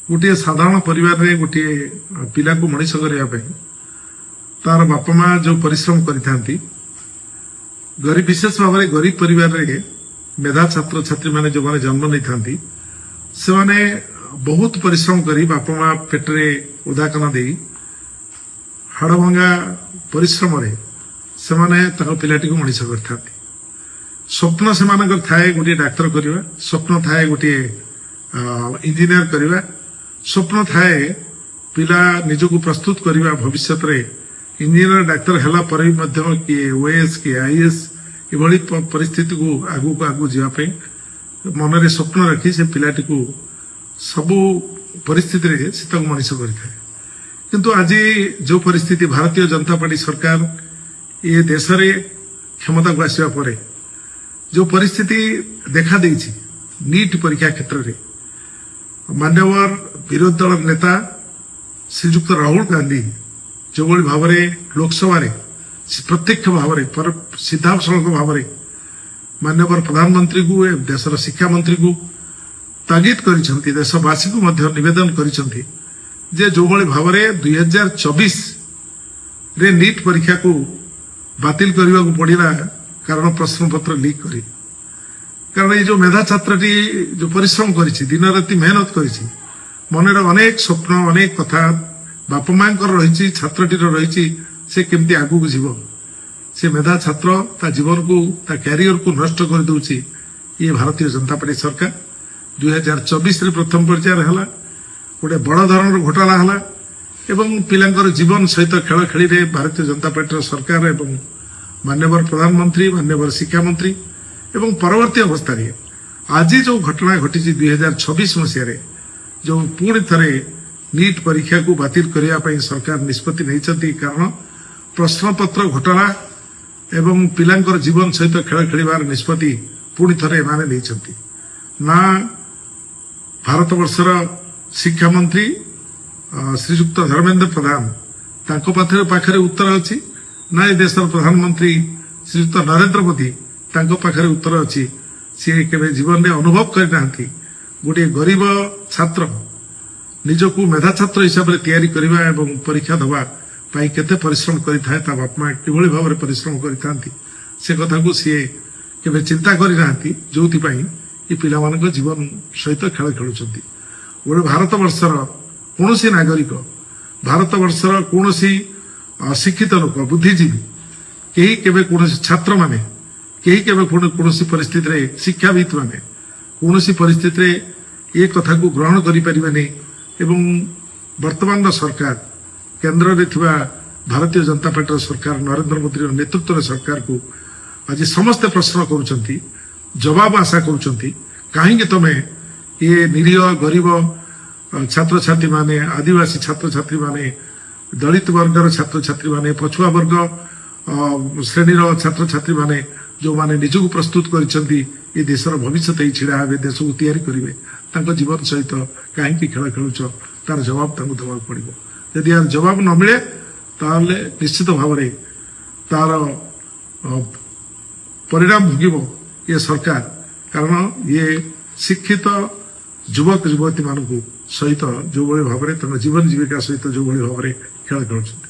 गोटे साधारण परिवार रे गोटे पिला को मनीष करने तार बापा माँ जो परिश्रम करिथांती गरीब विशेष भाव में गरीब परिवार रे मेधा छात्र छात्री माने जो माने जन्म नहीं थांती से माने बहुत परिश्रम करी बापा माँ पेटरे उदाकना दे हाड़भंगा परिश्रम रे से माने ताको पिलाटी को मनीष करथांती स्वप्न से मानकर थाए गोटे डाक्तर करवा स्वप्न थाए गोटे इंजीनियर करवा स्वप्न थाए पिला निजको प्रस्तुत करवा भविष्य रे इंजीनियर डाक्तर हला पर भी मध्य किए ओएस किए आईएएस इभली परिस्थिति को आगू को आगू जावाई मन रे स्वप्न रखी से पिलाटी को सबू परिस्थिति रे से मनीष करिथाए किंतु आज जो परिस्थिति भारतीय जनता पार्टी सरकार ये देश रे क्षमता को आसिया परे जो परिस्थिति देखा देछि नीट परीक्षा क्षेत्र रे मान्यवर विरोधी दल नेता श्रीजुक्त राहुल गांधी जो भाव में लोकसभा प्रत्यक्ष भाव में सीधा सड़क भाव में मान्यवर प्रधानमंत्री को देशर शिक्षा मंत्री को तागिद कर देशवासी को निवेदन कर जो भाव में 2024 रे नीट परीक्षा को बातिल करने को पड़ा कारण प्रश्न पत्र लीक करी कारण ये जो मेधा छात्रटी जो परिश्रम करी दिन राति मेहनत करी मन अनेक स्वप्न अनेक कथा बापा माँ रही छात्रटीर रही से केमती आगू जीव से मेधा छात्र ता जीवन को ता कैरियर को नष्ट कर दूची ये भारतीय जनता पार्टी सरकार 2024 रे प्रथम पर्यायर है गोटे बड़ धरण घोटाला है एवं पिलांकर जीवन सहित खेल खेली रे भारतीय जनता पार्टी सरकार एवं मान्यवर प्रधानमंत्री मान्यवर शिक्षा मंत्री एवं परवर्ती अवस्था आज जो घटना घटी 2026 मसीह जो पुणी थे नीट परीक्षा को बातिल करने सरकार निष्पत्ति नहीं कारण प्रश्न पत्र घोटाला एवं पिलांकर जीवन सहित खेल खेलिबार निष्पत्ति पुणी थे माने ना भारत वर्षर शिक्षा मंत्री श्रीजुक्त धर्मेंद्र प्रधान तांको पाखरे उत्तर अच्छी ना ये देशर प्रधानमंत्री श्रीयुक्त नरेंद्र मोदी तांको पाखरे उत्तर अच्छी सी केवे जीवन में अनुभव करना गोटे गरीब छात्र निजको मेधा छात्र हिसाब से तैयारी करने एवं परीक्षा दवा केते परिश्रम करिथाए ता बापा माँ किभली भाव में परिश्रम करिथांती से कथा को सी केवे चिंता करना जो ये पिला मानक जीवन सहित खेल खेलुंट गोटे भारत वर्षर कौन नागरिक भारत वर्षर कौन शिक्षित लोक बुद्धिजीवी कहीं केवे कौन छात्र माने कहीं केवे कौन परिस्थिति रे शिक्षाविद माने कौन परिस्थिति रे ये कथा को ग्रहण करि परिबेनी एवं वर्तमान सरकार केंद्र रे थिबा भारतीय जनता पार्टी सरकार नरेंद्र मोदी नेतृत्व रे सरकार को आज समस्त प्रश्न करूछंती जवाब आशा करूछंती काहेकि तमे ये निरीह गरीब छात्र छात्री माने आदिवासी छात्र छात्री माने दलित वर्गर छात्र छात्री माने पछुआ वर्ग श्रेणीर छात्र छात्री माने जो माने निजको प्रस्तुत करिसेंती ये देशर भविष्य ही छिड़ा हे देश को तैयारी करेंगे तांको जीवन सहित कहीं खेल खेलुच तार जवाब तांको देवाक पड़िबो यदि यार जवाब न मिले ताले निश्चित भाव में तार परिणाम भोगिबो ये सरकार कारण ये शिक्षित युवक युवती मानक सहित जो भाव में जीवन जीविका सहित जो भाव में खेल खेलुंट।